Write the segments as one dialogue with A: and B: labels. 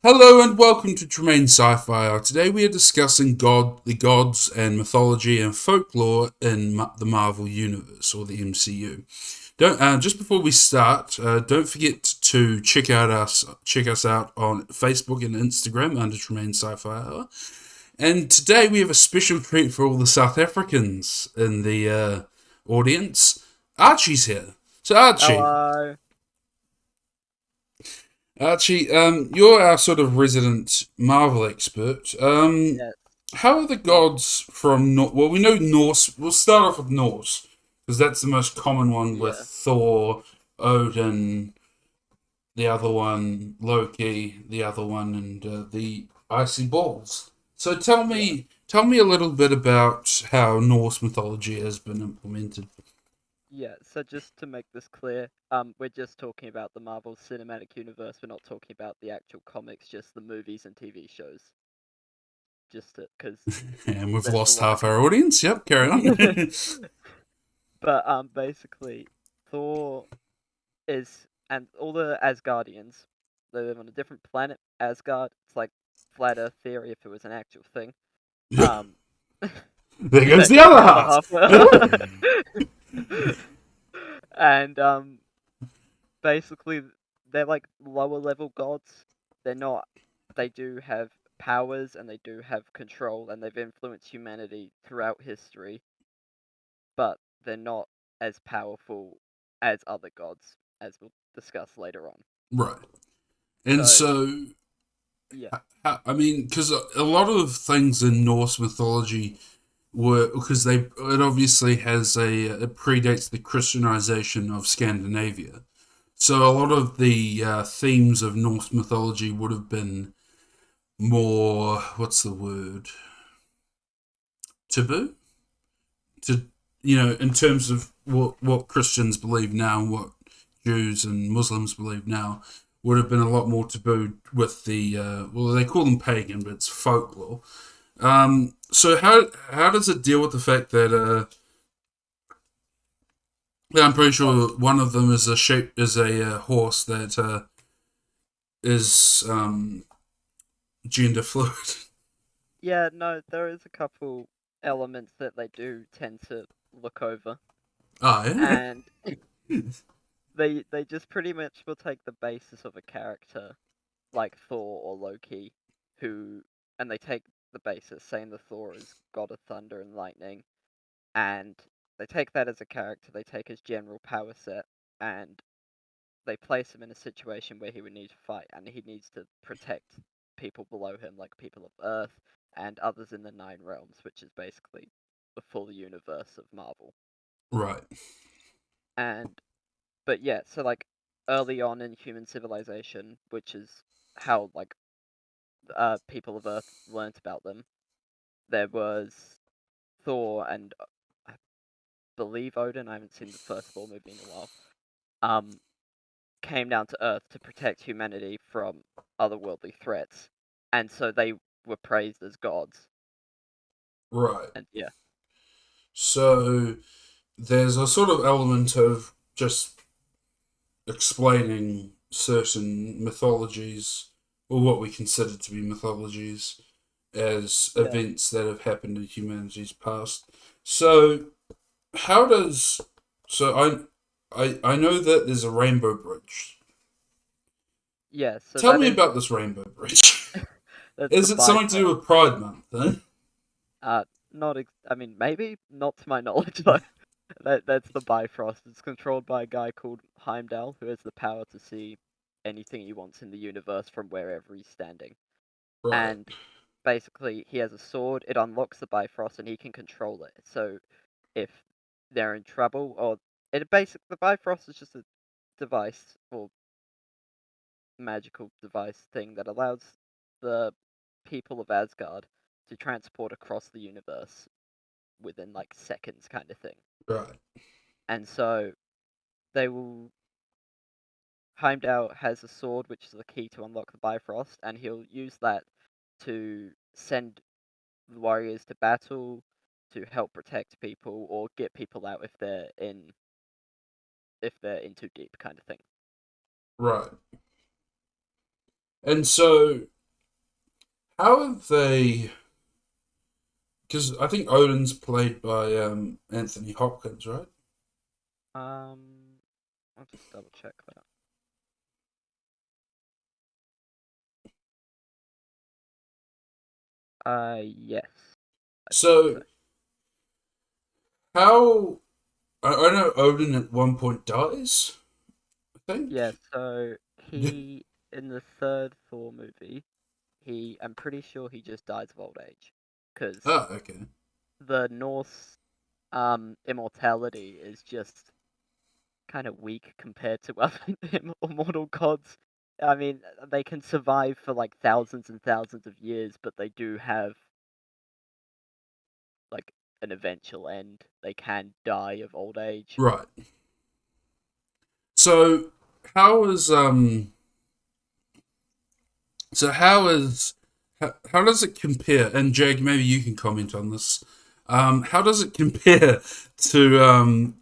A: Hello and welcome to Tremaine Sci-Fi. Today we are discussing the gods and mythology and folklore in the Marvel Universe or the MCU. Don't just before we start, don't forget to check us out on Facebook and Instagram under Tremaine Sci-Fi Hour. And today we have a special treat for all the South Africans in the audience. Archie's here. So
B: Hello.
A: Archie, you're our sort of resident Marvel expert.
B: Yes.
A: How are the
B: Well,
A: gods from Well, we know Norse. We'll start off with Norse because that's the most common one with
B: yeah.
A: Thor, Odin, the other one Loki, the other one, and the icy balls. So
B: Yeah.
A: tell me a little bit about how Norse mythology has been implemented.
B: Yeah. So just to make this clear, we're just talking about the Marvel Cinematic Universe. We're not talking about the actual comics, just the movies and TV shows. Just because
A: And we've
B: there's a
A: lost
B: lot.
A: half our audience. Yep, carry on.
B: But basically, Thor is and all the Asgardians. They live on a different planet, Asgard. It's like flat Earth theory if it was an actual thing. Um,
A: There goes
B: there
A: the
B: goes
A: other
B: the other
A: half.
B: half. And basically they're like lower level gods. They're not. They do have powers and they do have control and they've influenced humanity throughout history, but they're not as powerful as other gods, as we'll discuss later on.
A: Right. And
B: So
A: so,
B: yeah,
A: I mean, because a lot of things in Norse mythology were because it obviously has it predates the Christianization of Scandinavia. So a lot of the themes of Norse mythology would have been more, what's the word, taboo to in terms of what Christians believe now and what Jews and Muslims believe now would have been a lot more taboo with the well, they call them pagan, but it's folklore. So how does it deal with the fact that I'm pretty
B: well,
A: sure one of them is a horse that is gender fluid.
B: yeah, no, there is a couple elements that they do tend to look over,
A: Oh yeah,
B: and they just pretty much will take the basis of a character like Thor or Loki, who and they take the basis, saying the Thor is god of thunder and lightning, and they take that as a character, they take his general power set, and they place him in a situation where he would need to fight, and he needs to protect people below him, like people of Earth and others in the Nine Realms, which is basically the full universe of Marvel.
A: right,
B: And but yeah, so like early on in human civilization, which is how like people of Earth learnt about them. There was Thor and I believe Odin. I haven't seen the first Thor movie in a while. Um, came down to Earth to protect humanity from otherworldly threats, and so they were praised as gods.
A: right.
B: And yeah,
A: So there's a sort of element of just explaining certain mythologies or what we consider to be mythologies as
B: yeah,
A: events that have happened in humanity's past. So how does so I know that there's a rainbow bridge.
B: yeah. So
A: Tell
B: that
A: me
B: is
A: about this rainbow bridge.
B: that's the
A: Is it something to do
B: Bifrost.
A: with Pride Month? Eh?
B: Not. I mean, maybe not to my knowledge though. That's the Bifrost. It's controlled by a guy called Heimdall, who has the power to see anything he wants in the universe from wherever he's standing.
A: Right,
B: And basically, he has a sword. It unlocks the Bifrost, and he can control it. So if they're in trouble, or the Bifrost is just a device or magical device thing that allows the people of Asgard to transport across the universe within like seconds, kind of thing.
A: right,
B: And so they will Heimdall has a sword, which is the key to unlock the Bifrost, and he'll use that to send the warriors to battle, to help protect people, or get people out if they're in too deep, kind of thing.
A: right. And so, how have they? Because I think Odin's played by Anthony Hopkins, right?
B: Um, I'll just double check that. Yes, I believe so.
A: So, how? I know Odin at one point dies, I think.
B: Yeah, so he in the third Thor movie, I'm pretty sure he just dies of old age, because
A: Ah, okay.
B: the Norse immortality is just kind of weak compared to other immortal gods. I mean, they can survive for like thousands and thousands of years, but they do have like an eventual end. They can die of old age.
A: Right. So, how is So how does it compare? And Jake, maybe you can comment on this. How does it compare to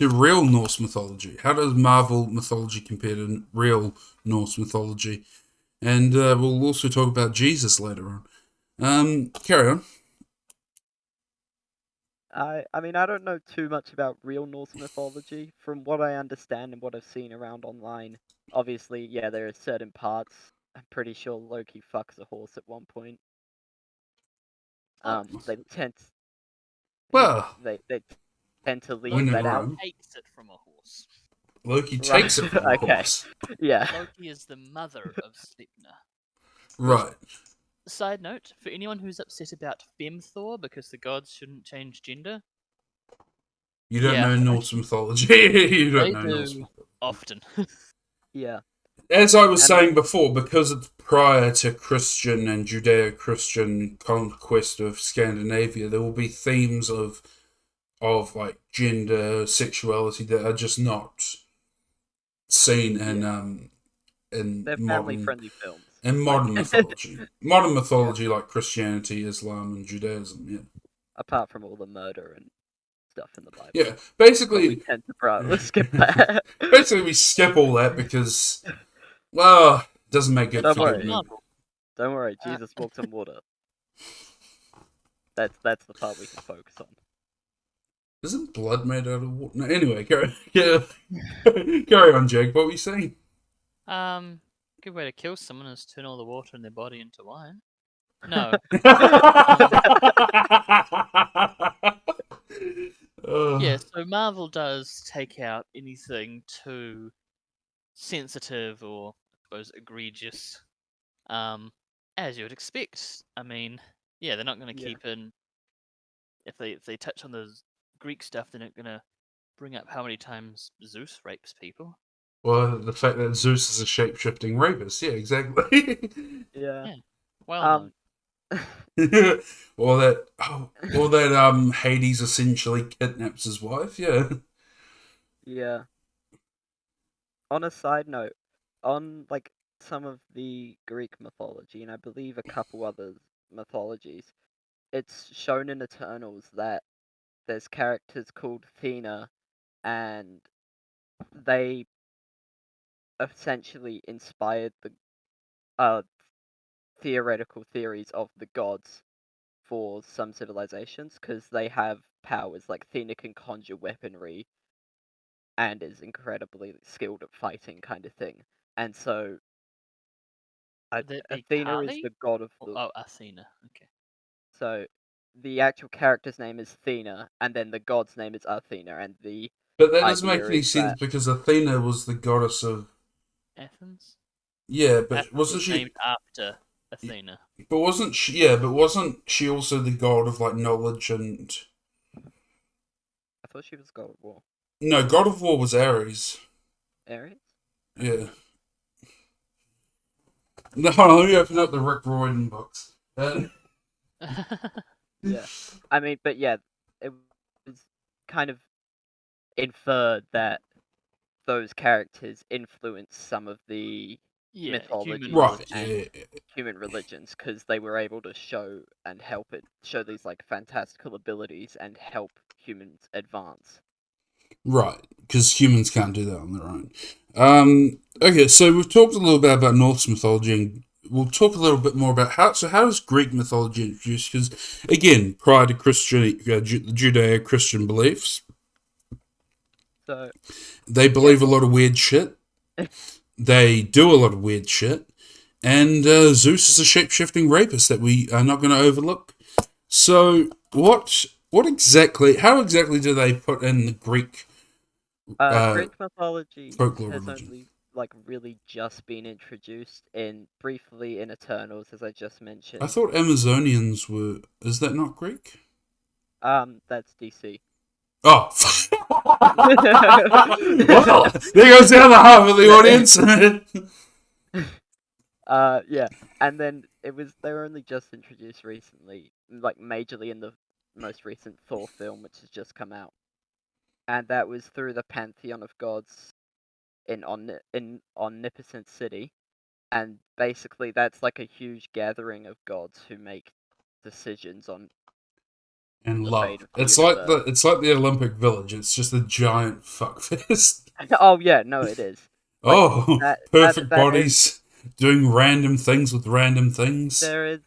A: real Norse mythology? How does Marvel mythology compare to real Norse mythology? And we'll also talk about Jesus later on. Carry on.
B: I mean, I don't know too much about real Norse mythology. From what I understand and what I've seen around online, obviously, yeah, there are certain parts. I'm pretty sure Loki fucks a horse at one point.
C: What?
B: They tend he
A: Well,
B: they tend to leave
A: when in
B: that
C: Loki
B: out.
A: Rome,
C: takes it from a horse.
A: Loki
B: Right.
A: takes it from a
B: Okay.
A: horse.
B: Yeah.
C: Loki is the mother of Sleipnir. Which,
A: Right.
C: side note, for anyone who's upset about Femthor because the gods shouldn't change gender,
A: You don't
C: yeah,
A: know Norse mythology. You don't
C: they
A: know Norse
C: do
A: mythology.
C: often.
B: Yeah.
A: As I was
B: And I
A: saying before, because it's prior to Christian and Judeo-Christian conquest of Scandinavia, there will be themes of like gender, sexuality that are just not seen
B: yeah,
A: in
B: they're family friendly films. Like
A: modern mythology. Modern
B: yeah,
A: mythology like Christianity, Islam, and Judaism. Yeah,
B: apart from all the murder and stuff in the Bible.
A: yeah.
B: But we
A: Basically,
B: tend to skip that.
A: basically, we skip all that because well, it doesn't make it
B: Don't
A: for
C: It's
A: good
B: worry.
A: movie.
C: Marvel.
B: Don't worry.
C: Uh,
B: Jesus walked on water. That's the part we can focus on.
A: Isn't blood made out of water? No, anyway, yeah, carry on, Jake. What were you saying?
C: um, good way to kill someone is turn all the water in their body into wine. No. Um,
A: Uh,
C: yeah, so Marvel does take out anything too sensitive or, I suppose, egregious, as you would expect. I mean, yeah, they're not going to
B: Yeah.
C: keep in if they touch on the Greek stuff, they're not going to bring up how many times Zeus rapes people.
A: well, the fact that Zeus is a shape shifting rapist. Yeah, exactly.
B: Yeah.
C: Yeah, well
B: Um.
C: known.
A: Or that Hades essentially kidnaps his wife. Yeah.
B: Yeah. On a side note, on like some of the Greek mythology, and I believe a couple other mythologies, it's shown in Eternals that there's characters called Athena, and they essentially inspired the uh theoretical theories of the gods for some civilizations because they have powers like Athena can conjure weaponry and is incredibly skilled at fighting, kind of thing. And so
C: Would that be
B: Athena is
C: Kali?
B: the god of
C: Oh,
B: the.
C: oh, Athena. Okay.
B: So the actual character's name is Athena, and then the god's name is Athena, and the
A: But that doesn't
B: idea
A: make any
B: is
A: sense
B: that
A: because Athena was the goddess of.
C: Athens?
A: Yeah, but
C: Athens
A: wasn't
C: was
A: she?
C: named after Athena.
A: But wasn't she? Yeah, but wasn't she also the god of like knowledge and?
B: I thought she was god of war.
A: No, God of War was Ares.
B: Ares? Okay.
A: Yeah. No, let me open up the Rick Royden books.
B: Yeah. I mean, but yeah, it was kind of inferred that those characters influence some of the
C: yeah, human
B: mythologies
A: right.
C: religion.
B: and
A: Yeah.
B: human religions because they were able to show these like fantastical abilities and help humans advance.
A: Right, because humans can't do that on their own. Okay, so we've talked a little bit about Norse mythology, and we'll talk a little bit more about how. So, how is Greek mythology introduced? Because again, prior to Judeo-Christian beliefs,
B: So
A: they
B: yeah,
A: believe a lot of weird shit. They do a lot of weird shit, and Zeus is a shape-shifting rapist that we are not going to overlook. So, what exactly? How exactly do they put in the Greek
B: Greek mythology
A: folklore
B: has
A: religion?
B: only really just been introduced in briefly in Eternals, as I just
A: I
B: mentioned.
A: thought Amazonians were. Is that not Greek?
B: That's DC.
A: Oh, well, there goes the other half of the audience.
B: Yeah, and then they were only just introduced recently, like majorly in the most recent Thor film, which has just come out, and that was through the pantheon of gods in Omnipotent City, and basically that's like a huge gathering of gods who make decisions on
A: And
B: the
A: love.
B: fate of the
A: It's like
B: universe.
A: the Olympic Village. It's just a giant fuckfest.
B: Oh yeah, no, it is. Like
A: Oh,
B: that
A: perfect
B: that is
A: bodies doing random things with random things.
B: there is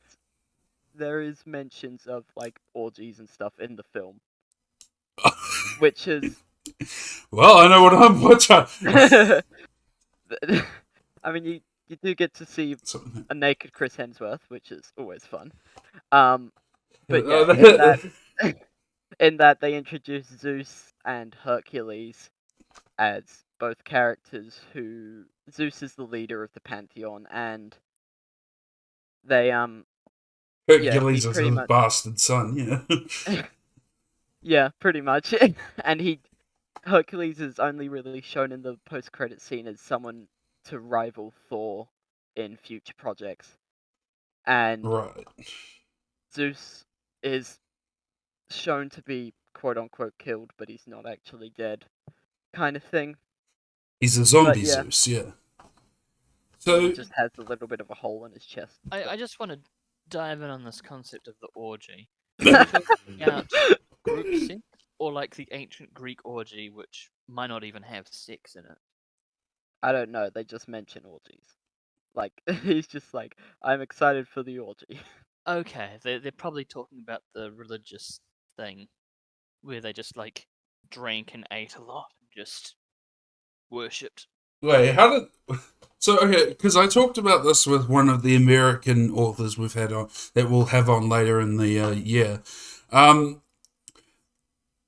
B: there is mentions of like orgies and stuff in the film, which is
A: Well, I know what I'm watching.
B: I mean you do get to see
A: Something.
B: a naked Chris Hemsworth, which is always fun. Um but yeah,
A: Oh,
B: in that they introduce Zeus and Hercules as both characters who Zeus is the leader of the pantheon, and they he
A: Hercules is
B: pretty
A: his
B: much
A: bastard son. Yeah.
B: yeah, pretty much. And Hercules is only really shown in the post-credit scene as someone to rival Thor in future projects, and
A: Right.
B: Zeus is shown to be quote unquote killed, but he's not actually dead, kind of thing.
A: He's a
B: But
A: zombie
B: yeah,
A: Zeus. Yeah.
B: he
A: So
B: just has a little bit of a hole in his chest.
C: I just want to dive in on this concept of the orgy. Are we talking about group sex, or like the ancient Greek orgy, which might not even have sex in it?
B: I don't know. They just mention orgies. Like he's just like, I'm excited for the orgy.
C: Okay, they're probably talking about the religious thing, where they just like drank and ate a lot and just worshipped.
A: wait, how did? So okay, because I talked about this with one of the American authors we've had on that we'll have on later in the year. Um,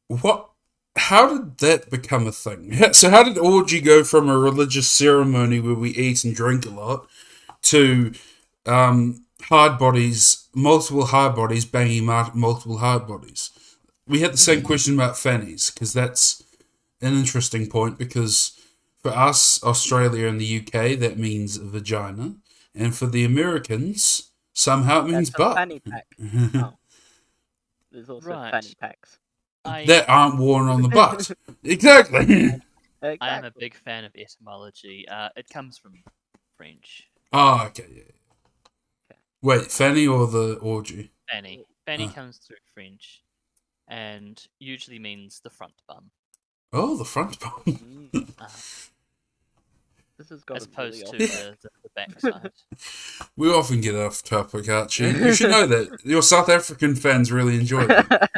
A: what? How did that become a thing? So how did orgy go from a religious ceremony where we eat and drink a lot to hard bodies, multiple hard bodies banging multiple hard bodies? We had the same question about fannies because that's an interesting point because for us, Australia and the UK, that means vagina, and for the Americans, somehow it means
B: That's a
A: butt.
B: fanny pack. Oh, there's also fanny
C: Right.
B: packs.
C: I
A: That aren't worn on the butt. Exactly.
C: I am a
B: Exactly.
C: big fan of etymology. It comes from French.
A: Oh, okay. Yeah.
B: Okay.
A: Wait, fanny or the orgy?
C: Fanny. Fanny
A: Uh,
C: comes through French, and usually means the front bum,
A: oh, the front bone.
B: Mm,
C: uh,
B: this has got
C: as
B: a really
C: opposed
B: off
C: to
B: track.
C: the backside.
A: We often get off topic, Archie. You should know that. Your South African fans really enjoy that.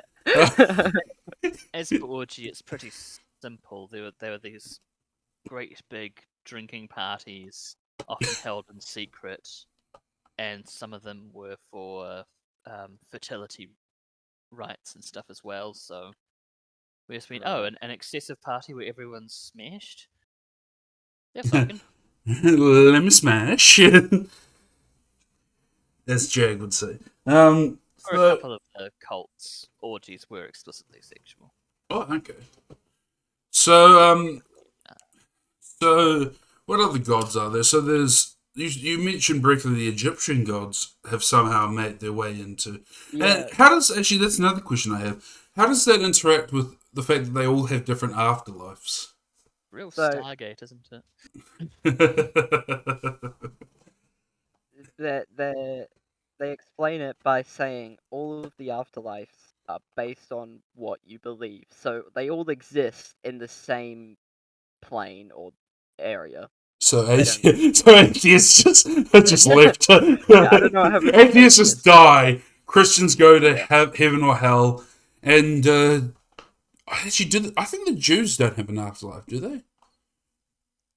C: As for orgy, it's pretty simple. There were these great big drinking parties, often held in secret, and some of them were for fertility rites and stuff as well. So we just went, oh,
B: Right.
C: an excessive party where everyone's smashed. They're fucking.
A: Let me smash. As Jag would say.
C: For a
A: So,
C: couple of the cults, orgies were explicitly sexual.
A: oh, okay. So, so what other gods are there? So there's you mentioned briefly the Egyptian gods have somehow made their way into, and
B: Yeah.
A: how does actually that's another question I have. How does that interact with the fact that they all have different afterlives?
C: Real
B: So
C: Stargate, isn't it?
B: they explain it by saying all of the afterlives based on what you believe. So they all exist in the same plane or area.
A: So,
B: They don't.
A: atheists just left.
B: Yeah, I don't know what happened to
A: Atheists just
B: atheists, but
A: die. Christians go to
B: yeah,
A: heaven or hell, and actually, I think the Jews don't have an afterlife, do they?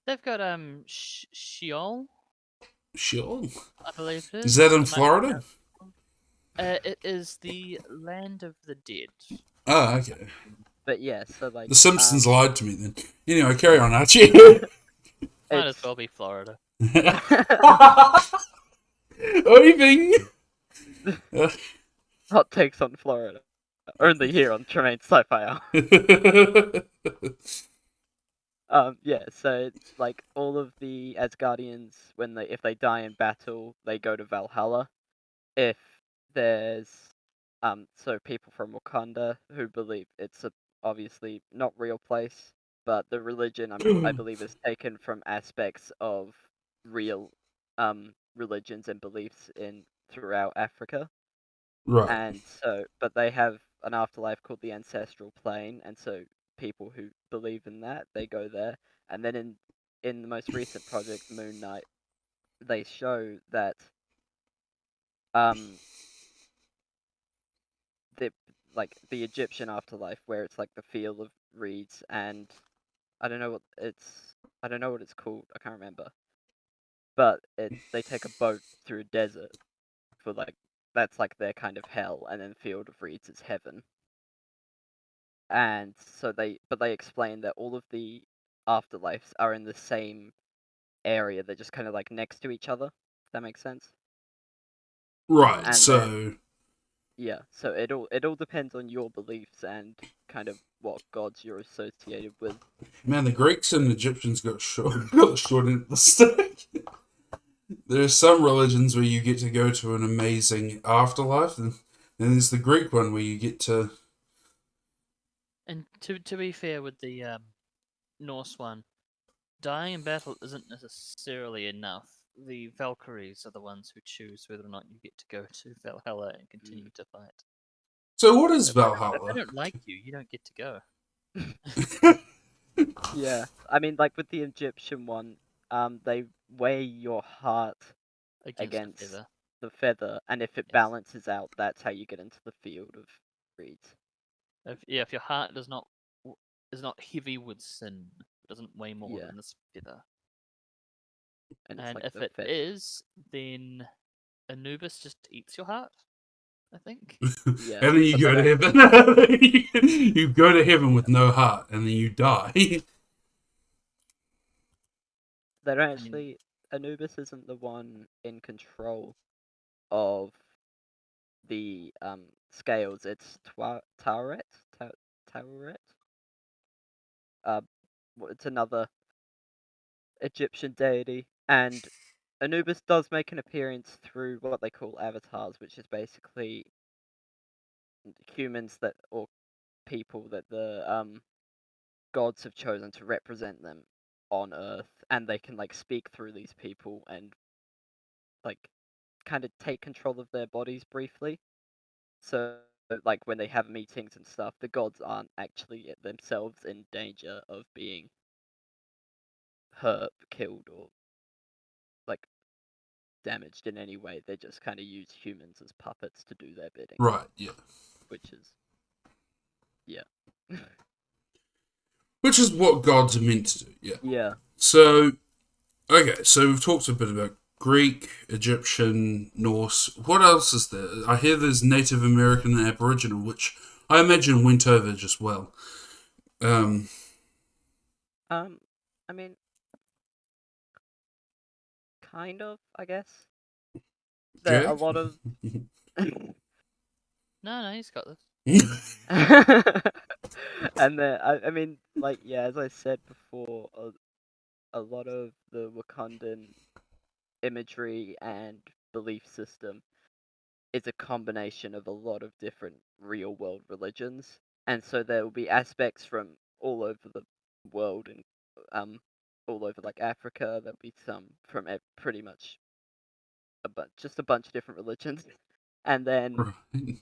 C: They've got Sheol,
A: Sure.
C: I believe it
A: Is
C: is.
A: that in
C: I might be
A: Florida?
C: It is the land of the dead.
A: Oh, okay.
B: but yeah. So like,
A: The Simpsons lied to me then. Anyway, carry on, Archie.
C: Might as
B: it's
C: well be Florida.
A: Oiving.
B: hot takes on Florida, only here on Tremaine Sci-Fi Hour. Yeah, so like all of the Asgardians, if they die in battle, they go to Valhalla. If there's so people from Wakanda who believe it's a obviously not real place, but the religion I believe is taken from aspects of real religions and beliefs in throughout Africa.
A: Right.
B: And so but they have an afterlife called the ancestral plane, and so people who believe in that, they go there. And then in the most recent project Moon Knight, they show that um the the Egyptian afterlife, where it's like the field of reeds, and I don't know what it's called, I can't remember, but they take a boat through a desert for like that's like their kind of hell, and then field of reeds is heaven. And so they explain that all of the afterlives are in the same area. They're just kind of like next to each other. If that makes sense.
A: Right.
B: And then
A: So,
B: yeah, so it all depends on your beliefs and kind of what gods you're associated with.
A: man, the Greeks and Egyptians got the short end of the stick. There's some religions where you get to go to an amazing afterlife, and then there's the Greek one where you get to.
C: And to be fair with the Norse one, dying in battle isn't necessarily enough. The Valkyries are the ones who choose whether or not you get to go to Valhalla and continue to fight.
A: So, what is
C: If they
A: Valhalla?
C: don't like you, you don't get to go
B: Yeah, I mean, like with the Egyptian one, they weigh your heart
C: against a
B: against
C: feather.
B: the feather, and if it
C: Yes.
B: balances out, that's how you get into the field of reeds.
C: If your heart is not heavy with sin, it doesn't weigh more
B: Yeah,
C: than this feather.
B: and it's
C: And
B: like
C: if
B: the
C: it
B: feather.
C: is, then Anubis just eats your heart, I think.
B: Yeah,
A: And then you
B: but
A: go
B: they
A: to
B: don't.
A: heaven. You go to heaven
B: Yeah,
A: with no heart, and then you die.
B: they don't
C: I mean,
B: actually. Anubis isn't the one in control of the scales. It's Tauret. Tauret. Uh, it's another Egyptian deity, and Anubis does make an appearance through what they call avatars, which is basically humans that or people that the gods have chosen to represent them on Earth, and they can like speak through these people and like kind of take control of their bodies briefly. So like when they have meetings and stuff, the gods aren't actually themselves in danger of being hurt, killed, or like damaged in any way. They just kind of use humans as puppets to do their bidding,
A: Right, yeah.
B: which is yeah.
A: Which is what gods are meant to do, yeah.
B: Yeah.
A: So, okay, so we've talked a bit about Greek, Egyptian, Norse. What else is there? I hear there's Native American and Aboriginal, which I imagine went over just well. Um,
B: I mean, kind of, I guess. There a
A: Jack?
B: lot of
C: no, he's got this.
B: and then I mean, like yeah, as I said before, a lot of the Wakandan imagery and belief system is a combination of a lot of different real world religions, and so there will be aspects from all over the world and um all over like Africa. There'll be some from pretty much just a bunch of different religions, and then
A: Right.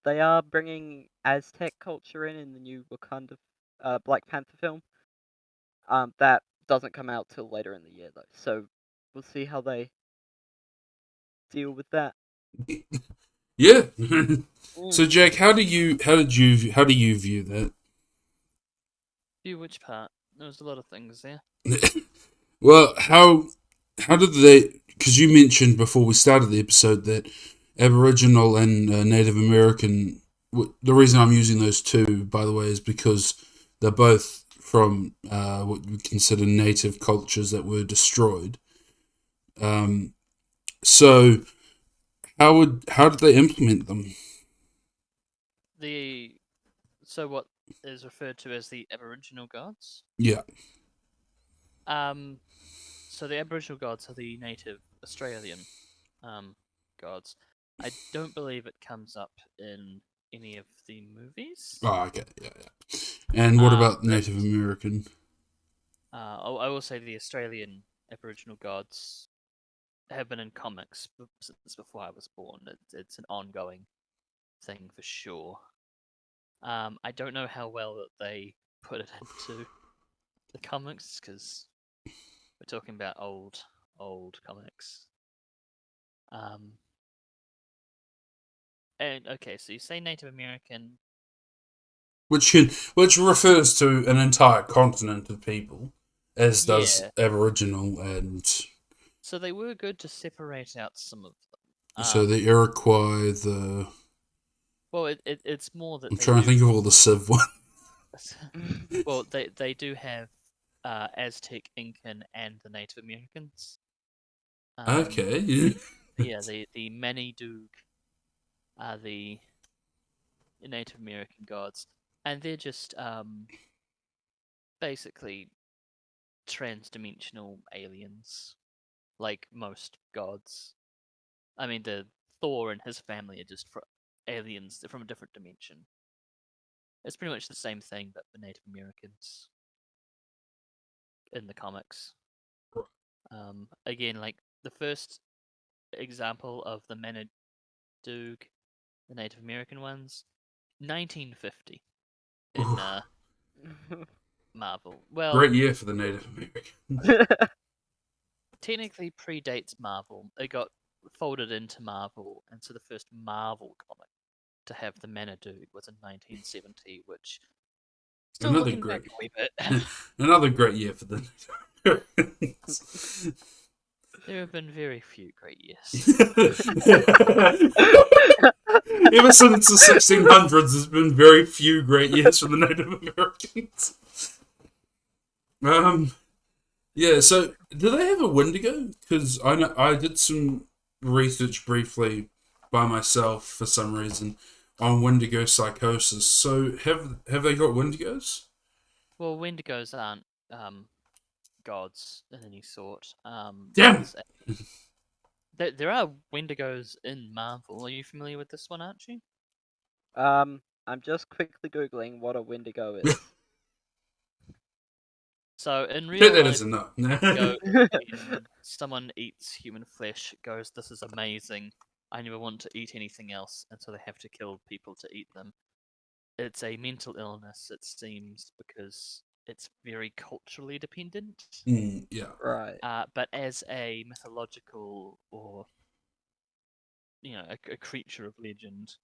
B: They are bringing Aztec culture in the new Wakanda Black Panther film. That doesn't come out till later in the year though, so we'll see how they deal with that.
A: Yeah. So,
B: Mm.
A: Jake, how do you view that?
C: Which part? There's a lot of things there.
A: Well, how did they? Because you mentioned before we started the episode that Aboriginal and Native American. The reason I'm using those two, by the way, is because they're both from what we consider native cultures that were destroyed. Um, so how did they implement them?
C: So what is referred to as the Aboriginal gods?
A: Yeah.
C: So the Aboriginal gods are the native Australian gods. I don't believe it comes up in any of the movies.
A: Oh, okay. Yeah, yeah. And what about
C: But
A: Native American?
C: I will say the Australian Aboriginal gods have been in comics since before I was born. It's an ongoing thing for sure. I don't know how well that they put it into the comics because we're talking about old comics. And okay, so you say Native American.
A: Which refers to an entire continent of people, as does
C: Yeah.
A: Aboriginal and
C: So they were good to separate out some of them.
A: so the Iroquois. The
C: Well, it's more that
A: I'm
C: they
A: trying to
C: do.
A: think of all the Civ ones.
C: Well, they do have Aztec, Incan, and the Native Americans.
A: Okay, yeah.
C: Yeah, the Manidug are the Native American gods, and they're just basically trans-dimensional aliens, like most gods. I mean, the Thor and his family are just aliens. They're from a different dimension. It's pretty much the same thing, but for Native Americans in the comics. Again, like the first example of the Manidug, the Native American ones, 1950 in Marvel. Well,
A: Great year for the Native American.
C: technically predates Marvel. It got folded into Marvel, and so the first Marvel comic to have the Manidug was in 1970, which still
A: Another
C: looking back
A: great,
C: a wee bit.
A: another great year for the Native Americans.
C: There have been very few great years.
A: Ever since the 1600s, there's been very few great years for the Native Americans. Yeah. So, do they have a Wendigo? Because I know I did some research briefly by myself for some reason on Wendigo psychosis. So, have they got Wendigos?
C: Well, Wendigos aren't gods in any sort.
A: Damn.
C: There are Wendigos in Marvel. Are you familiar with this one, aren't you?
B: I'm just quickly googling what a Wendigo is.
C: So in
A: Take
C: real
A: that
C: life,
A: as a no.
C: Wendigo, when someone eats human flesh, goes, "This is amazing. I never want to eat anything else," and so they have to kill people to eat them. It's a mental illness, it seems, because it's very culturally dependent.
A: Yeah.
B: Right.
C: But as a mythological or a creature of legend,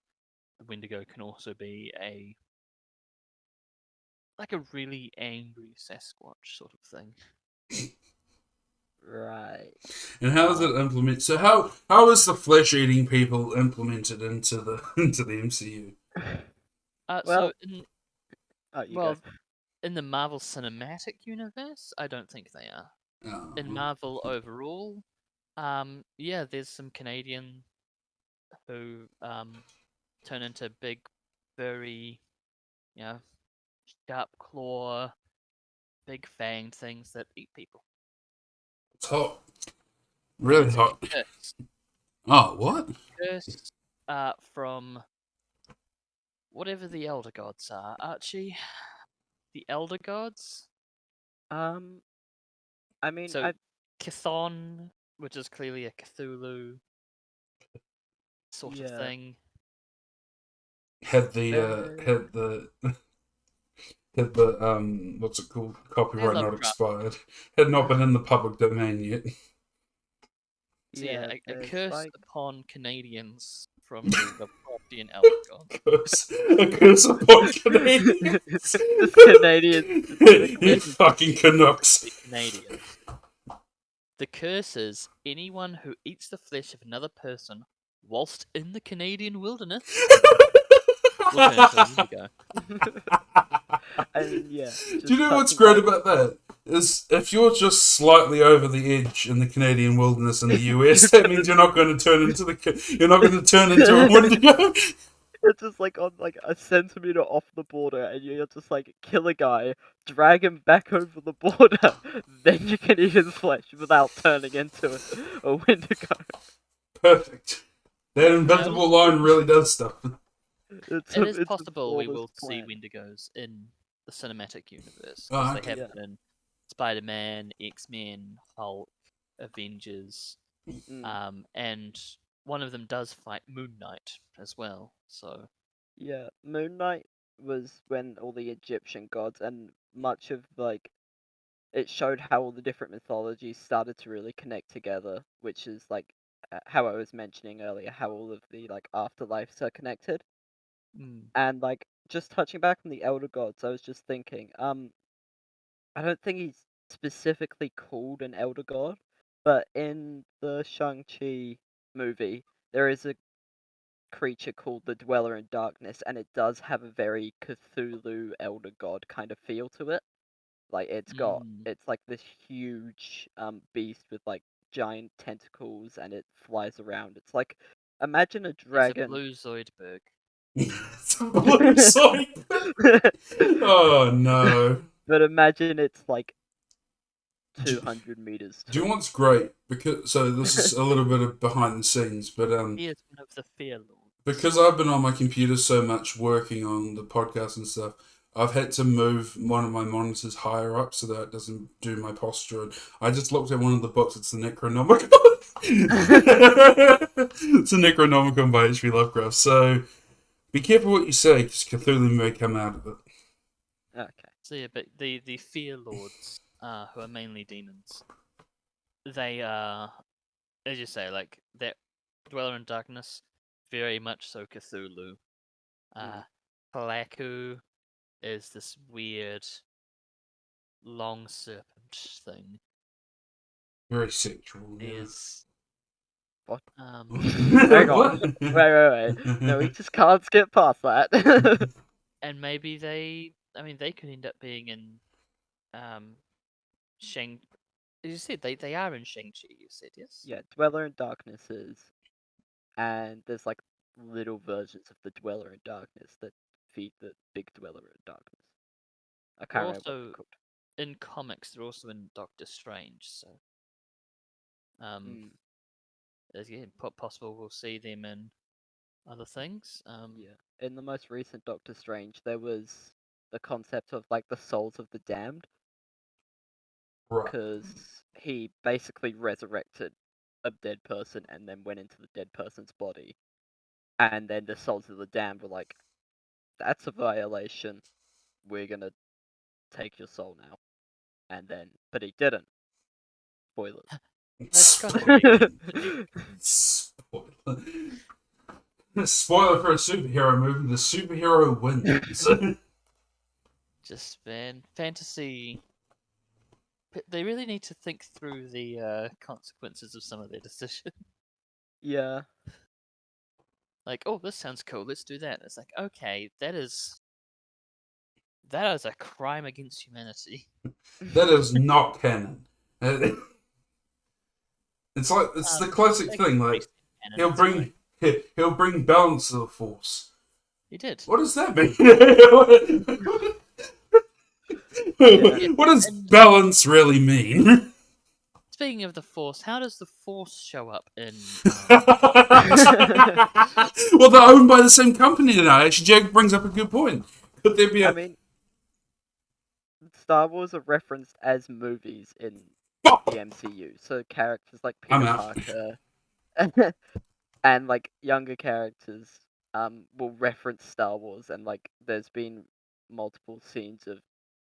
C: the Wendigo can also be a really angry Sasquatch sort of thing.
B: Right.
A: And how is it implemented? So how is the flesh eating people implemented into the into the MCU?
C: So
B: Well, you go.
C: well, in the Marvel Cinematic Universe, I don't think they are. In
A: Oh.
C: Marvel overall, yeah, there's some Canadian who turn into big, furry, you know, sharp claw, big fanged things that eat people.
A: It's hot. Really
C: It's a
A: hot.
C: curse.
A: Oh, what?
C: Curse from whatever the Elder Gods are. Archie, the Elder Gods.
B: Um, I mean,
C: So
B: I
C: Chthon, which is clearly a Cthulhu sort of
B: yeah.
C: thing.
A: had the what's it called? Copyright not
C: Lovecraft.
A: expired. Had not been in the public domain yet.
C: So yeah, a
B: there's,
C: curse
B: like,
C: upon Canadians from the Lovecraftian elder god.
A: A curse upon Canadians.
B: Just Canadians
A: You
B: specifically.
A: fucking Canucks.
C: The Canadians. The curse is anyone who eats the flesh of another person whilst in the Canadian wilderness will turn into a Wendigo.
B: And yeah,
A: Do you
B: just
A: know what's
B: touching
A: great
B: back.
A: about that? Is if you're just slightly over the edge in the Canadian wilderness in the US, that means you're not going to turn into a Wendigo.
B: It's just like on like a centimeter off the border, and you just like kill a guy, drag him back over the border, then you can eat his flesh without turning into a Wendigo.
A: Perfect. That invisible line really does stuff.
B: It's
C: It is
B: a
C: possible we
B: flawless
C: will see
B: plan.
C: Wendigos in the cinematic universe,
A: Oh,
C: because they
A: okay.
C: have
B: Yeah.
C: been Spider-Man, X-Men, Hulk, Avengers, and one of them does fight Moon Knight as well. So
B: Yeah, Moon Knight was when all the Egyptian gods and much of like it showed how all the different mythologies started to really connect together, which is like how I was mentioning earlier, how all of the like afterlives are connected. And like just touching back on the elder gods, I was just thinking, I don't think he's specifically called an elder god, but in the Shang-Chi movie, there is a creature called the Dweller in Darkness, and it does have a very Cthulhu elder god kind of feel to it. Like it's like this huge beast with like giant tentacles, and it flies around. It's like imagine a
C: it's a
B: dragon.
C: blue Zoidberg.
A: It's a blue side. Oh no.
B: But imagine it's like 200 meters
A: Do you know
B: tall.
A: what's great? Because so this is a little bit of behind the scenes, but
C: He is one of the Fear Lords.
A: because I've been on my computer so much working on the podcast and stuff, I've had to move one of my monitors higher up so that it doesn't do my posture. And I just looked at one of the books. It's the Necronomicon. It's a Necronomicon by H.P. Lovecraft. So be careful what you say, because Cthulhu may come out of it.
B: Okay.
C: So yeah, but the Fear Lords, who are mainly demons, they are, as you say, like that Dweller in Darkness, very much so Cthulhu. Palaku is this weird long serpent thing.
A: Very sexual. Yeah.
C: Is
B: What?
C: um
B: Hang on. Wait. No, we just can't skip past that.
C: and maybe they could end up being in Shang. As you said, they are in Shang-Chi, you said, yes?
B: Yeah, Dweller in Darkness is, and there's like little versions of the Dweller in Darkness that feed the big Dweller in Darkness. I can't remember what they're
C: Also,
B: called.
C: in comics, they're also in Doctor Strange, so again, possible we'll see them in other things.
B: Yeah, in the most recent Doctor Strange, there was the concept of like the souls of the damned,
A: Right.
B: because he basically resurrected a dead person and then went into the dead person's body, and then the souls of the damned were like, "That's a violation. We're gonna take your soul now." And then, but he didn't. Spoilers.
C: That's gotta be
A: Spoiler. Spoiler for a superhero movie: the superhero wins.
C: just fantasy. They really need to think through the consequences of some of their decisions.
B: Yeah.
C: Like, oh, this sounds cool. Let's do that. It's like, okay, that is a crime against humanity.
A: That is not canon. It's like it's the classic thing. Like he'll bring balance to the force.
C: He did.
A: What does that mean?
B: Yeah.
A: What does balance really mean?
C: Speaking of the Force, how does the Force show up in?
A: Well, they're owned by the same company now. Actually, Jake brings up a good point. Could there be a?
B: I mean, Star Wars are referenced as movies in
A: Fuck!
B: the MCU, so characters like
A: I'm
B: Peter
A: out.
B: Parker and like younger characters will reference Star Wars, and like there's been multiple scenes of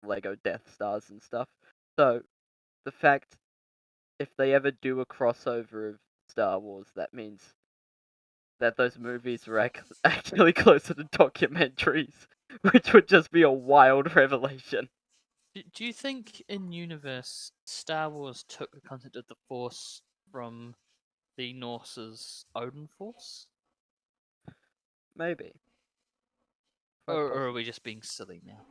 B: Lego Death Stars and stuff. So the fact if they ever do a crossover of Star Wars, that means that those movies are actually closer to documentaries, which would just be a wild revelation.
C: Do you think in universe Star Wars took the concept of the Force from the Norse's Odin Force,
B: Maybe.
C: or are we just being silly now?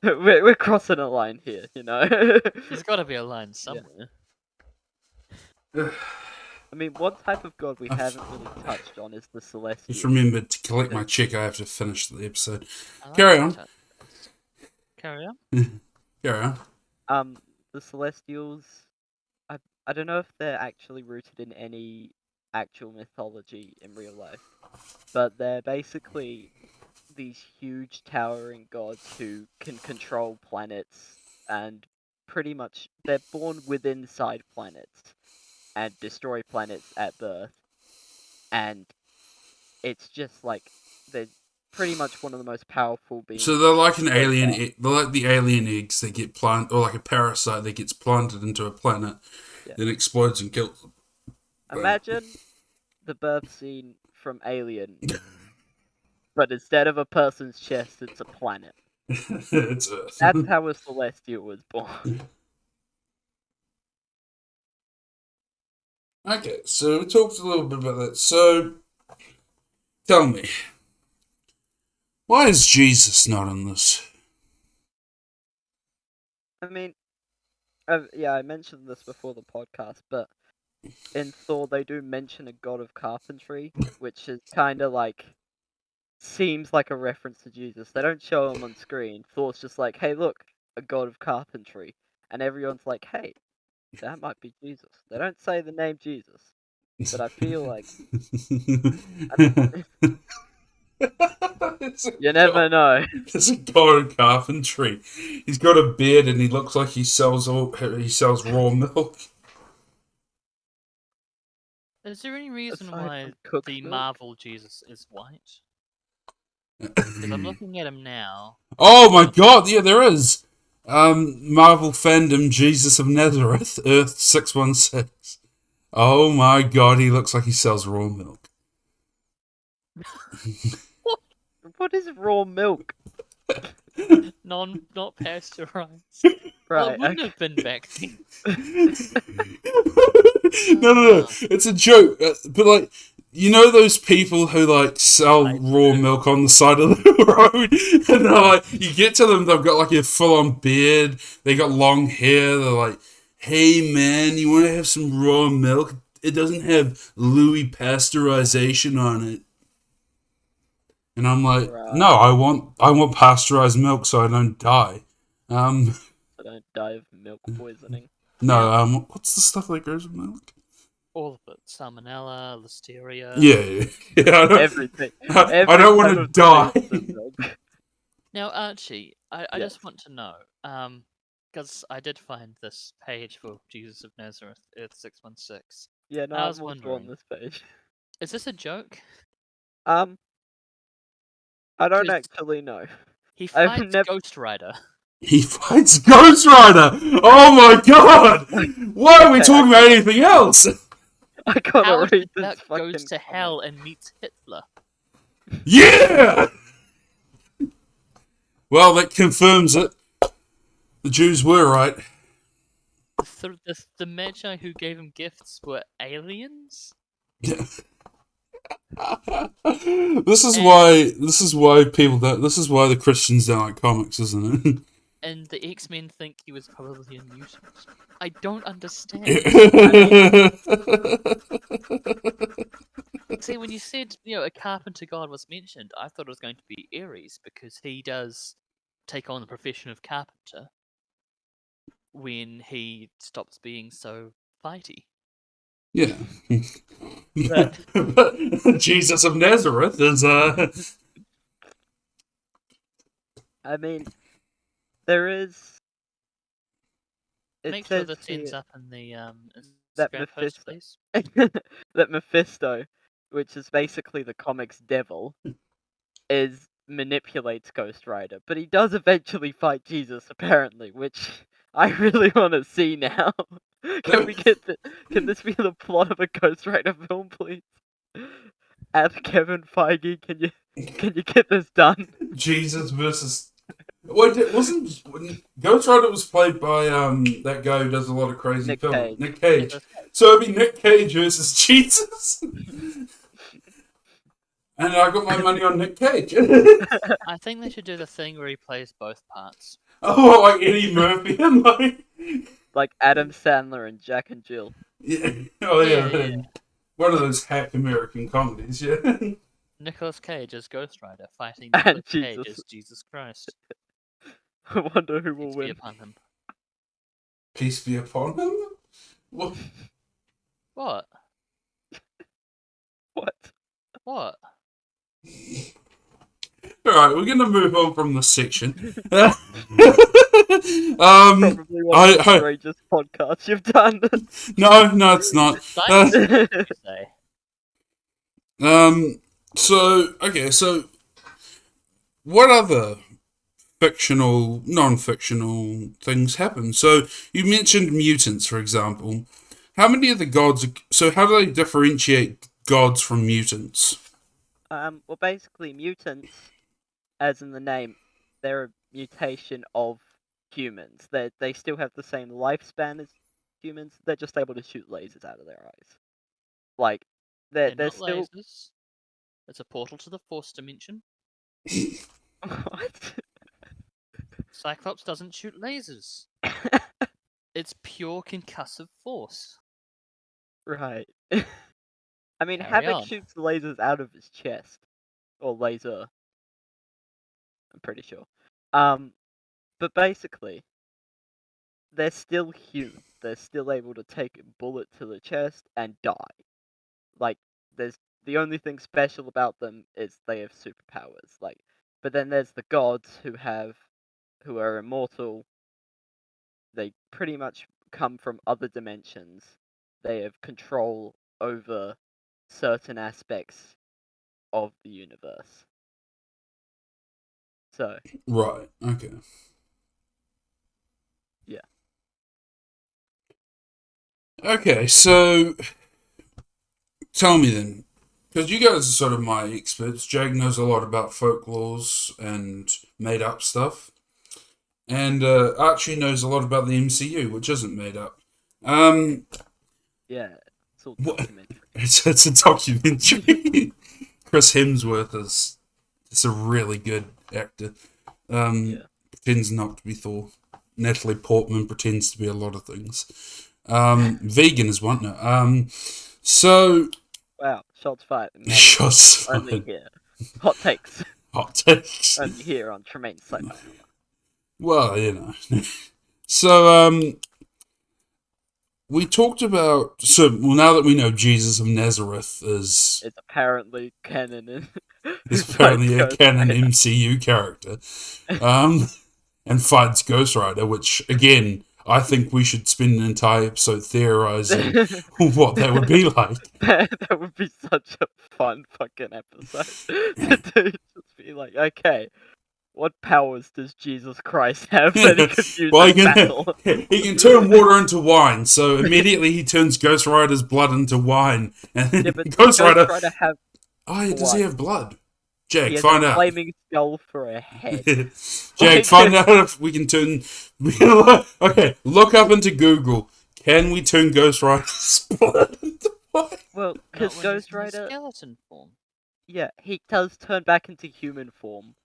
B: We're crossing a line here, you know.
C: There's got to be a line
B: Yeah.
C: somewhere.
B: I mean, one type of god we haven't really touched on is the
A: Just
B: Celestials.
A: remembered to collect my check. I have to finish the episode.
C: I like
A: Carry
C: the
A: on.
C: touch base. Carry on.
A: Carry on.
B: The Celestials, I don't know if they're actually rooted in any actual mythology in real life, but they're basically these huge towering gods who can control planets, and pretty much they're born within inside planets and destroy planets at birth, and it's just like they're pretty much one of the most powerful beings.
A: So they're like an
B: so
A: alien.
B: far.
A: They're like the alien eggs that get planted, or like a parasite that gets planted into a planet,
B: Yeah.
A: then explodes and kills them.
B: Imagine the birth scene from Alien, but instead of a person's chest, it's a planet.
A: It's Earth.
B: That's how a Celestial was born.
A: Okay, so we talked a little bit about that. So, tell me, why is Jesus not in this?
B: I mean, yeah, I mentioned this before the podcast, but in Thor they do mention a god of carpentry, which is kind of like seems like a reference to Jesus. They don't show him on screen. Thor's just like, "Hey, look, a god of carpentry," and everyone's like, "Hey, that might be Jesus." They don't say the name Jesus, but I feel like you never know.
A: There's a god of carpentry. He's got a beard and he looks like he sells raw milk.
C: Is there any reason
B: Aside
C: why
B: from cooked
C: the
B: milk?
C: Marvel Jesus is white? Because I'm looking at him now.
A: Oh my god, yeah, there is. Marvel fandom Jesus of Nazareth, Earth 616. Oh my god, he looks like he sells raw milk.
B: What is raw milk?
C: Not pasteurized.
B: Right.
C: Well, it wouldn't have been back then.
A: No. It's a joke. But, like, you know those people who, like, sell raw milk on the side of the road? And they're like, you get to them, they've got, like, a full-on beard. They got long hair. They're like, hey, man, you want to have some raw milk? It doesn't have Louis pasteurization on it. And I'm like, no, I want pasteurized milk so I don't die.
B: I don't die of milk poisoning.
A: No, what's the stuff that goes with milk?
C: All of it. Salmonella, Listeria.
A: Yeah, I don't,
B: Everything.
A: I don't want to die.
C: Now, Archie, I
B: Yes.
C: just want to know, because I did find this page for Jesus of Nazareth, Earth 616.
B: Yeah, no,
C: I
B: I'm
C: was
B: also
C: wondering,
B: on this page.
C: is this a joke?
B: I don't
C: 'Cause
B: actually know.
C: He
B: I've
C: fights
B: never-
C: Ghost Rider.
A: He fights Ghost Rider! Oh my god! Why are we talking about anything else?
B: I gotta
C: How
B: read this
C: Duck
B: fucking
C: goes to hell and meets Hitler.
A: Yeah! Well, that confirms it. The Jews were right.
C: The Magi who gave him gifts were aliens?
A: This is why the Christians don't like comics, isn't it?
C: And the X-Men think he was probably a mutant. I don't understand. See, when you said, a carpenter god was mentioned, I thought it was going to be Ares, because he does take on the profession of carpenter when he stops being so fighty.
A: Yeah.
C: But
A: Jesus of Nazareth is
B: I mean, there is.
C: make sure this ends up in the
B: that
C: Instagram post,
B: Mephisto.
C: please.
B: That Mephisto which is basically the comic's devil, manipulates Ghost Rider, but he does eventually fight Jesus, apparently, which I really want to see now. Can this be the plot of a Ghost Rider film, please? Ask Kevin Feige, can you get this done?
A: Jesus versus. Wait, wasn't Ghost Rider was played by that guy who does a lot of crazy
B: Nick
A: films,
B: Cage.
A: Nick Cage. So it'd be Nick Cage versus Jesus. And I got my money on Nick Cage.
C: I think they should do the thing where he plays both parts.
A: Oh, like Eddie Murphy and
B: like Adam Sandler and Jack and Jill.
A: Yeah. Oh yeah.
C: Yeah.
A: One of those hack American comedies, yeah.
C: Nicolas Cage as Ghost Rider fighting
B: And
C: Nicolas Cage
B: Jesus.
C: as Jesus Christ.
B: I wonder who will
C: Peace be
B: win.
C: upon him.
A: Peace be upon him. What?
C: What?
B: What?
C: What?
A: Alright, we're gonna move on from this section.
B: Probably one of the strangest podcasts you've done.
A: No, it's not. So what other fictional, non-fictional things happen? So you mentioned mutants, for example. How many of the gods? So how do they differentiate gods from mutants?
B: Well, basically, mutants, as in the name, they're a mutation of humans. They still have the same lifespan as humans. They're just able to shoot lasers out of their eyes. Like, they're
C: not
B: still
C: lasers. It's a portal to the Force dimension.
B: What?
C: Cyclops doesn't shoot lasers. It's pure concussive force.
B: Right. I mean,
C: Carry
B: Havoc
C: on.
B: shoots lasers out of his chest. Or laser. I'm pretty sure. But basically, they're still human. They're still able to take a bullet to the chest and die. Like, the only thing special about them is they have superpowers. Like, but then there's the gods who are immortal. They pretty much come from other dimensions. They have control over certain aspects of the universe. So.
A: Right. Okay.
B: Yeah.
A: Okay, so tell me then, because you guys are sort of my experts. Jag knows a lot about folklores and made-up stuff, and Archie knows a lot about the MCU, which isn't made up.
B: Yeah, it's all documentary.
A: It's a documentary. Chris Hemsworth is a really good actor. Pretends not to be Thor. Natalie Portman pretends to be a lot of things. Vegan is one. No. So.
B: Wow, shots fired.
A: Shots fired.
B: Only here. Hot takes.
A: Hot takes.
B: Only here on Tremaine Sci-Fi.
A: Well, you know. So, we talked about. Now that we know Jesus of Nazareth is
B: apparently canon.
A: Is apparently a canon MCU character. And fights Ghost Rider, which, again, I think we should spend an entire episode theorizing what that would be like.
B: That would be such a fun fucking episode. To just be like, okay, what powers does Jesus Christ have that he could use in battle?
A: He can turn water into wine, so immediately he turns Ghost Rider's blood into wine. And then Ghost Rider
B: have
A: does he have blood? Jag,
B: he has
A: find
B: a
A: out.
B: flaming skull for a head.
A: Jag, find out if we can turn. Okay, look up into Google. Can we turn Ghost Rider's blood into wine?
B: Well, because Ghost Rider,
C: skeleton form.
B: Yeah, he does turn back into human form.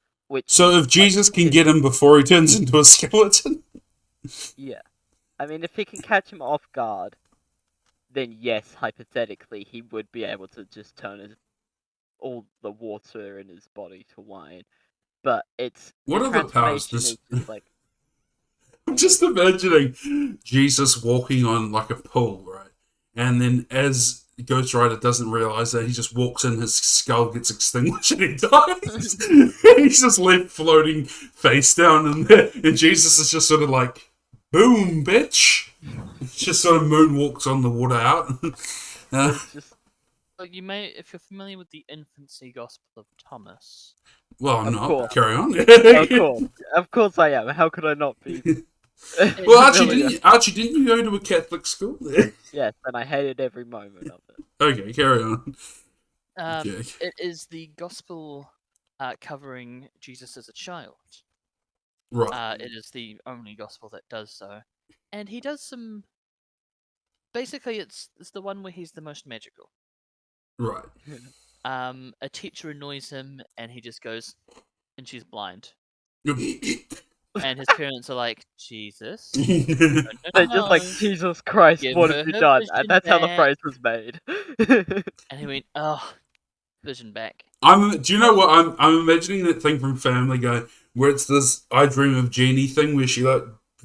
A: So if Jesus can get him before he turns into a skeleton?
B: Yeah. I mean, if he can catch him off guard, then yes, hypothetically, he would be able to just turn all the water in his body to wine. But it's...
A: What are the powers?
B: Just like...
A: I'm just imagining Jesus walking on like a pool, right? And then as Ghost Rider doesn't realise that, he just walks in, his skull gets extinguished and he dies. He's just left floating face down in there. And Jesus is just sort of like, boom, bitch. Just sort of moonwalks on the water out.
C: You may, if you're familiar with the infancy gospel of Thomas.
A: Well, I'm
B: Of
A: not.
B: course.
A: Carry on.
B: Of course I am. How could I not be?
A: Well, Archie,
B: familiar?
A: didn't you go to a Catholic school there?
B: Yes, and I hated every moment of it.
A: Okay, carry on. Jack.
C: It is the gospel covering Jesus as a child.
A: Right.
C: It is the only gospel that does so, and he does some. Basically, it's the one where he's the most magical.
A: Right.
C: A teacher annoys him, and he just goes, and she's blind. And his parents are like, Jesus.
B: They're just like, Jesus Christ,
C: Give
B: what
C: her
B: have you
C: her
B: done? And
C: vision
B: that's how the
C: back.
B: phrase was made.
C: And he went, oh, vision back.
A: Do you know what? I'm imagining that thing from Family Guy where it's this I Dream of Jeannie thing where she like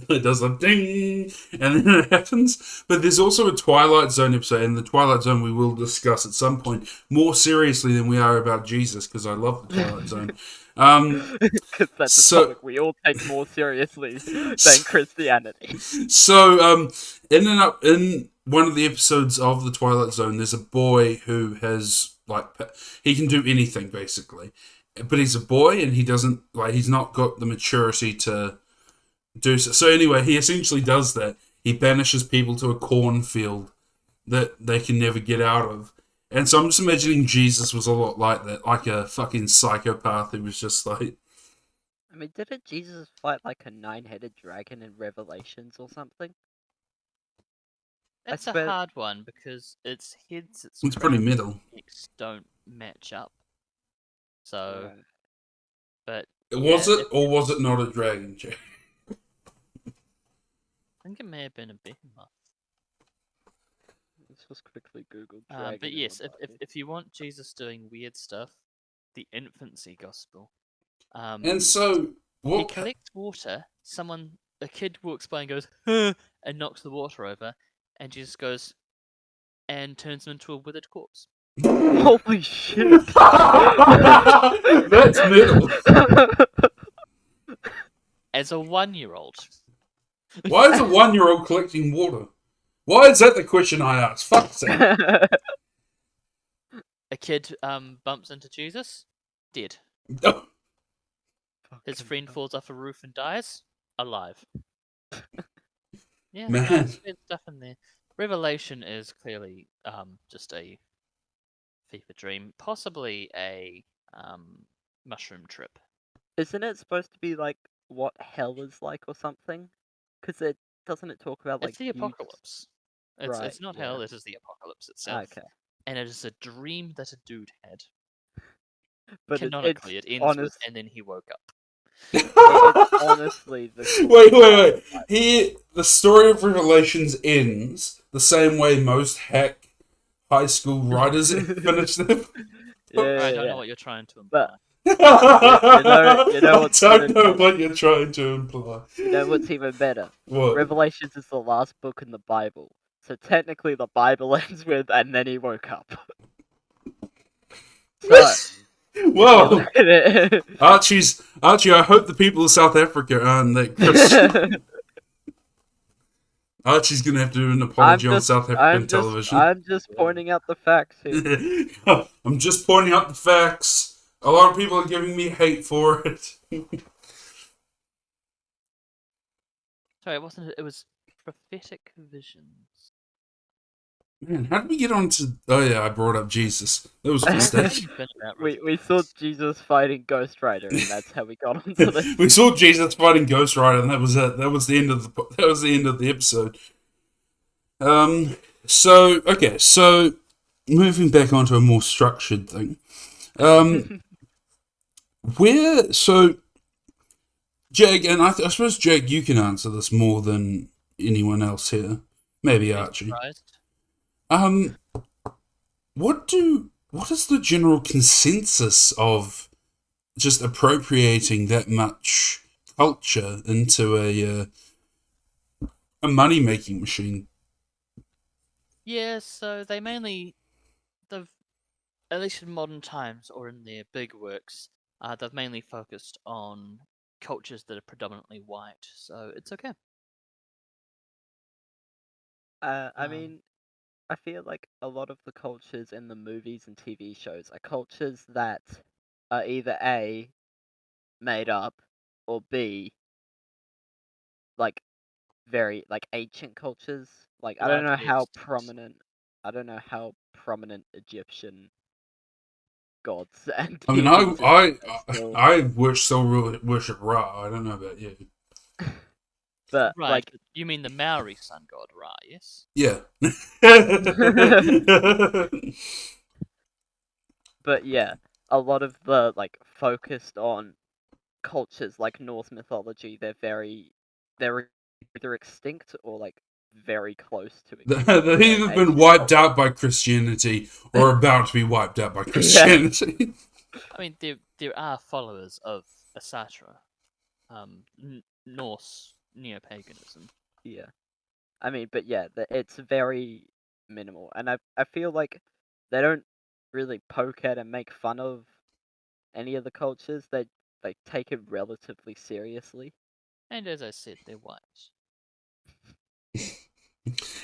A: it does like ding and then it happens. But there's also a Twilight Zone episode, and the Twilight Zone we will discuss at some point more seriously than we are about Jesus, because I love the Twilight Zone.
B: Because that's a topic we all take more seriously than Christianity.
A: So, in one of the episodes of the Twilight Zone, there's a boy who has he can do anything basically, but he's a boy and he doesn't he's not got the maturity to do so. So anyway, he essentially does that. He banishes people to a cornfield that they can never get out of. And so I'm just imagining Jesus was a lot like that, like a fucking psychopath who was just like.
B: I mean, didn't Jesus fight like a 9-headed dragon in Revelations or something?
C: That's a hard one because its heads,
A: it's pretty middle.
C: Don't match up. So,
B: Right.
C: but
A: was it or was it not a dragon, Jack?
C: I think it may have been a behemoth.
B: Let's just quickly Google dragon.
C: But yes, if you want Jesus doing weird stuff, the infancy gospel.
A: And so
C: he collects water. A kid walks by and goes, huh, and knocks the water over, and Jesus goes and turns him into a withered corpse.
B: Holy shit!
A: That's middle.
C: As a 1-year-old.
A: Why is a 1-year-old collecting water? Why is that the question I ask? Fuck that.
C: A kid bumps into Jesus, dead.
A: Oh.
C: His friend falls off a roof and dies, alive. Yeah,
A: Man.
C: there's weird stuff in there. Revelation is clearly just a fever dream, possibly a mushroom trip.
B: Isn't it supposed to be like what hell is like or something? Because doesn't it talk about like
C: it's the apocalypse. It's not hell. It is the apocalypse itself.
B: Okay.
C: And it is a dream that a dude had.
B: But
C: canonically, it ends with, and then he woke up.
B: It's honestly
A: Wait. Here, the story of Revelations ends the same way most hack high school writers finish them.
C: I don't know what you're trying to imply.
B: You know what's
A: I don't know what you're trying to imply.
B: You know what's even better?
A: What?
B: Revelations is the last book in the Bible. So technically the Bible ends with, and then he woke up. So...
A: Whoa! Archie, I hope the people of South Africa aren't that Christian. Archie's gonna have to do an apology on South African television.
B: I'm just pointing out the facts here.
A: I'm just pointing out the facts. A lot of people are giving me hate for it.
C: Sorry, it wasn't. It was prophetic visions.
A: Man, how did we get on to... Oh yeah, I brought up Jesus. That was a mistake.
B: we saw Jesus fighting Ghost Rider, and that's how we got onto this.
A: We saw Jesus fighting Ghost Rider, and that was it. That was the end of the episode. So moving back onto a more structured thing. Jag, and I suppose Jag, you can answer this more than anyone else here. Maybe Archie. What is the general consensus of just appropriating that much culture into a money making machine?
C: Yeah, so they've at least in modern times or in their big works, they've mainly focused on cultures that are predominantly white, so it's okay.
B: I mean, I feel like a lot of the cultures in the movies and TV shows are cultures that are either A, made up, or B, like very like ancient cultures. Like
C: Largely extinct.
B: I don't know how prominent Egyptian gods and
A: I mean,
B: deities are still,
A: still worship Ra. I don't know about you.
B: but
C: Right,
B: like
C: but you mean the Maori sun god Ra, yes?
A: Yeah.
B: but yeah, a lot of the like focused on cultures like Norse mythology, they're either extinct or like very close to extinct.
A: They've
B: They're
A: either been
B: ancient
A: wiped
B: cultures.
A: out by Christianity or about to be wiped out by
B: Yeah.
A: Christianity.
C: I mean, there are followers of Asatra, Norse neo-paganism.
B: Yeah. I mean, but yeah, it's very minimal, and I feel like they don't really poke at and make fun of any of the cultures. They take it relatively seriously.
C: And as I said, they're white.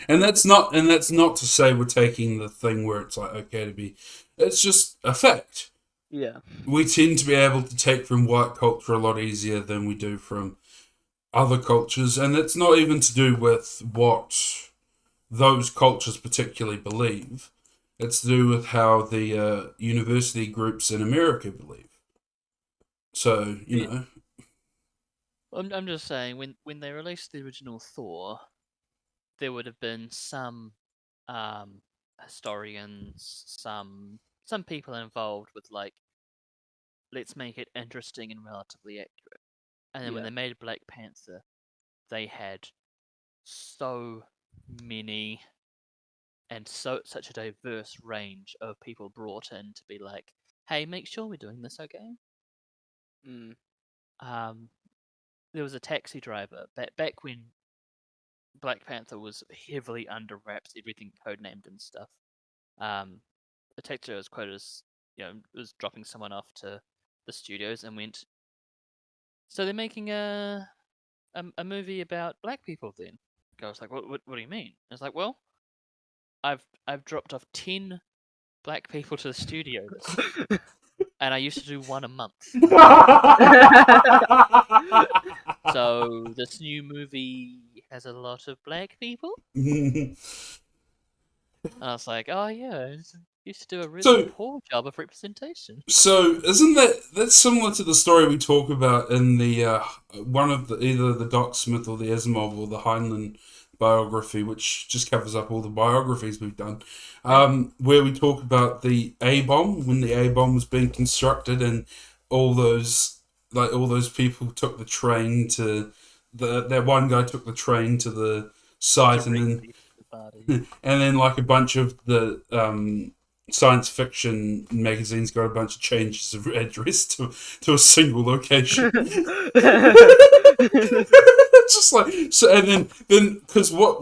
A: And that's not to say we're taking the thing where it's like okay to be. It's just a fact.
B: Yeah.
A: We tend to be able to take from white culture a lot easier than we do from other cultures, and it's not even to do with what those cultures particularly believe. It's to do with how the university groups in America believe. So, you
C: Yeah.
A: know.
C: I'm just saying, when they released the original Thor, there would have been some um, historians, some people involved with like, let's make it interesting and relatively accurate. And then when
B: Yeah.
C: they made Black Panther, they had so many and such a diverse range of people brought in to be like, hey, make sure we're doing this okay.
B: Mm.
C: Um, there was a taxi driver back when Black Panther was heavily under wraps, everything codenamed and stuff. The taxi driver was quoted as, was dropping someone off to the studios and went, so they're making a movie about black people then? The guy was like, what do you mean? I was like, well, I've dropped off 10 black people to the studio this week, and I used to do one a month. So this new movie has a lot of black people, and I was like, oh yeah, I used to do a really
A: so
C: poor job of representation.
A: So isn't that's similar to the story we talk about in the one of the either the Doc Smith or the Asimov or the Heinlein biography, which just covers up all the biographies we've done, where we talk about the A bomb when the A bomb was being constructed and all those all those people took the train to that one guy took the train to the site and then
C: Directly to the party.
A: and then like a bunch of the science fiction magazines got a bunch of changes of address to a single location. Just like so, and then because what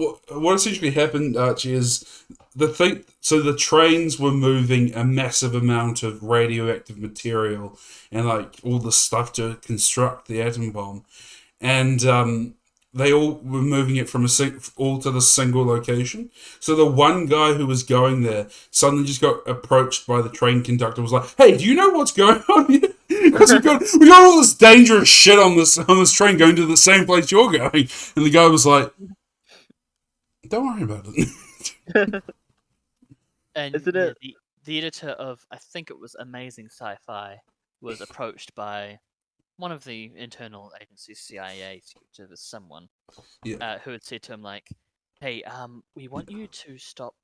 A: essentially happened, Archie, is the thing. So the trains were moving a massive amount of radioactive material and like all the stuff to construct the atom bomb, and they all were moving it from all to the single location. So the one guy who was going there suddenly just got approached by the train conductor. Was like, "Hey, do you know what's going on here? Because we got all this dangerous shit on this train going to the same place you're going." And the guy was like, "Don't worry about it."
C: And
B: Isn't
C: yeah,
B: it?
C: the editor of, I think it was Amazing Sci-Fi, was approached by one of the internal agencies, CIA, to someone,
A: Yeah.
C: who had said to him like, "Hey, we want you to stop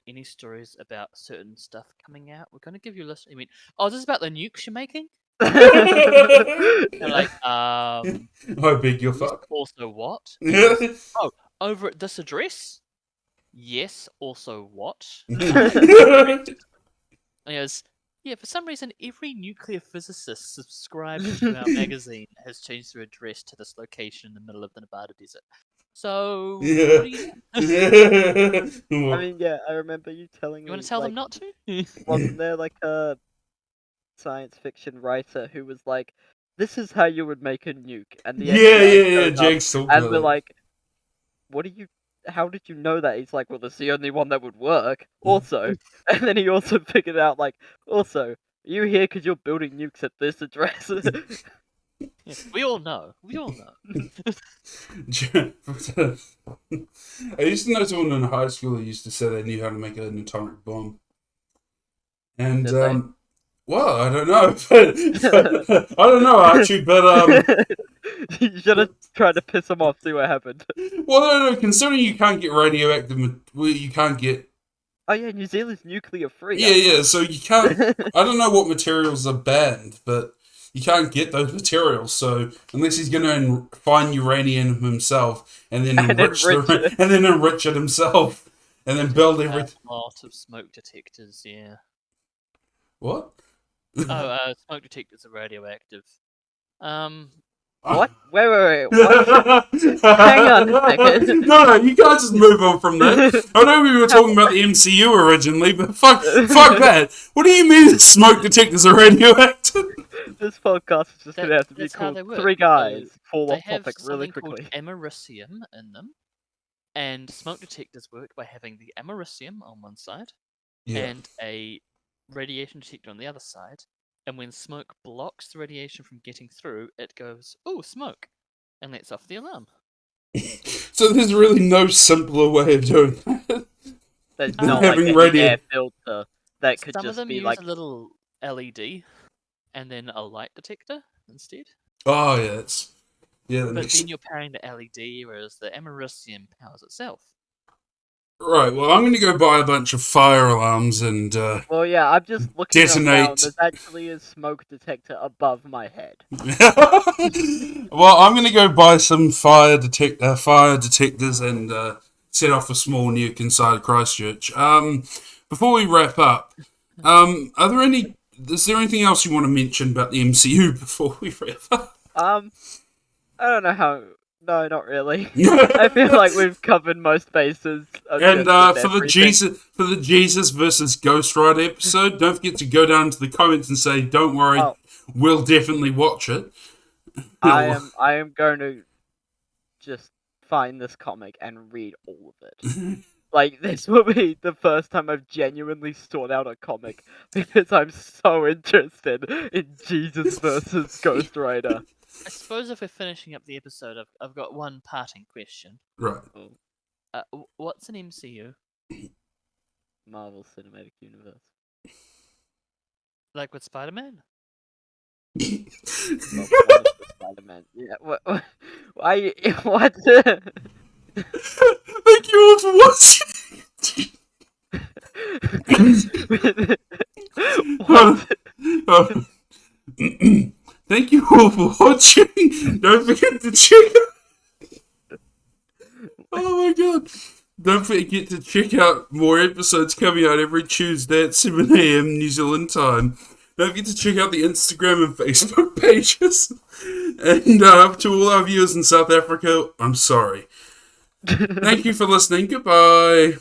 C: any stories about certain stuff coming out. We're going to give you a list." He went, "Oh, is this about the nukes you're making?" And like,
A: I beg your
C: yes.
A: fuck.
C: Also what? And he
A: Yeah.
C: goes, "Oh, over at this address." Yes. Also what? And he goes, yeah, for some reason, every nuclear physicist subscribed to our magazine has changed their address to this location in the middle of the Nevada desert. So, what
A: Yeah.
C: do you do?
B: I
A: Well,
B: mean, yeah, I remember you telling
C: You want
B: me
C: to tell them
B: like,
C: not to?
B: wasn't there like a science fiction writer who was like, "This is how you would make a nuke," and the
A: yeah,
B: FBI
A: yeah, yeah.
B: showed up,
A: Jake's talked
B: and
A: about
B: we're
A: that.
B: like, "What are you?" how did you know that? He's like, well, that's the only one that would work. Also, and then he also figured out, like, also, are you here because you're building nukes at this address?
C: Yeah, we all know. We all know.
A: I used to know someone in high school who used to say they knew how to make an atomic bomb. And,
B: Did they?
A: well, I don't know. I don't know, actually, but,
B: You should have tried to piss him off, see what happened.
A: well, no, considering you can't get radioactive, well, you can't get,
B: Oh yeah, New Zealand's nuclear free.
A: yeah, so you can't, I don't know what materials are banned, but you can't get those materials, so unless he's going to find uranium himself and then enrich it himself and then build
C: A
A: everything.
C: lot of smoke detectors, yeah.
A: What?
C: Smoke detectors are radioactive.
B: What? Wait. What? Hang on a second.
A: No, you can't just move on from that. I know we were talking about the MCU originally, but fuck that. What do you mean smoke detectors are radioactive?
B: This podcast is just going to have to be
C: That's how
B: called
C: they work.
B: Three Guys
C: So
B: Fall
C: they
B: Off
C: have
B: Topic really
C: something
B: quickly.
C: called americium in them, and smoke detectors work by having the americium on one side and a radiation detector on the other side. And when smoke blocks the radiation from getting through, it goes, "Oh, smoke," and lets off the alarm.
A: So there's really no simpler way of doing that.
B: There's
A: Than
B: not
A: having
B: like an
A: radio-
B: air filter that could
C: Some of
B: just
C: them
B: be
C: use
B: like.
C: a little LED and then a light detector instead.
A: Oh, yeah, that
C: But
A: makes
C: then you're powering the LED, whereas the americium powers itself.
A: Right, well, I'm going to go buy a bunch of fire alarms and,
B: Well, yeah, I'm just looking up now,
A: detonate.
B: and there's actually a smoke detector above my head.
A: Well, I'm going to go buy some fire detectors and set off a small nuke inside Christchurch. Before we wrap up, is there anything else you want to mention about the MCU before we wrap up?
B: I don't know how. No, not really. I feel like we've covered most bases.
A: And for the Jesus versus Ghost Rider episode, don't forget to go down to the comments and say, "Don't worry, we'll definitely watch it."
B: I am going to just find this comic and read all of it. Like, this will be the first time I've genuinely sought out a comic because I'm so interested in Jesus versus Ghost Rider.
C: I suppose if we're finishing up the episode, I've got one parting question.
A: Right.
C: What's an MCU?
B: Marvel Cinematic Universe.
C: Like with Spider-Man?
B: Spider-Man. Yeah. What? What?
A: Thank you all for watching.
B: What?
A: Thank you all for watching. Don't forget to check out. Oh my god. Don't forget to check out more episodes coming out every Tuesday at 7 a.m. New Zealand time. Don't forget to check out the Instagram and Facebook pages. And to all our viewers in South Africa, I'm sorry. Thank you for listening. Goodbye.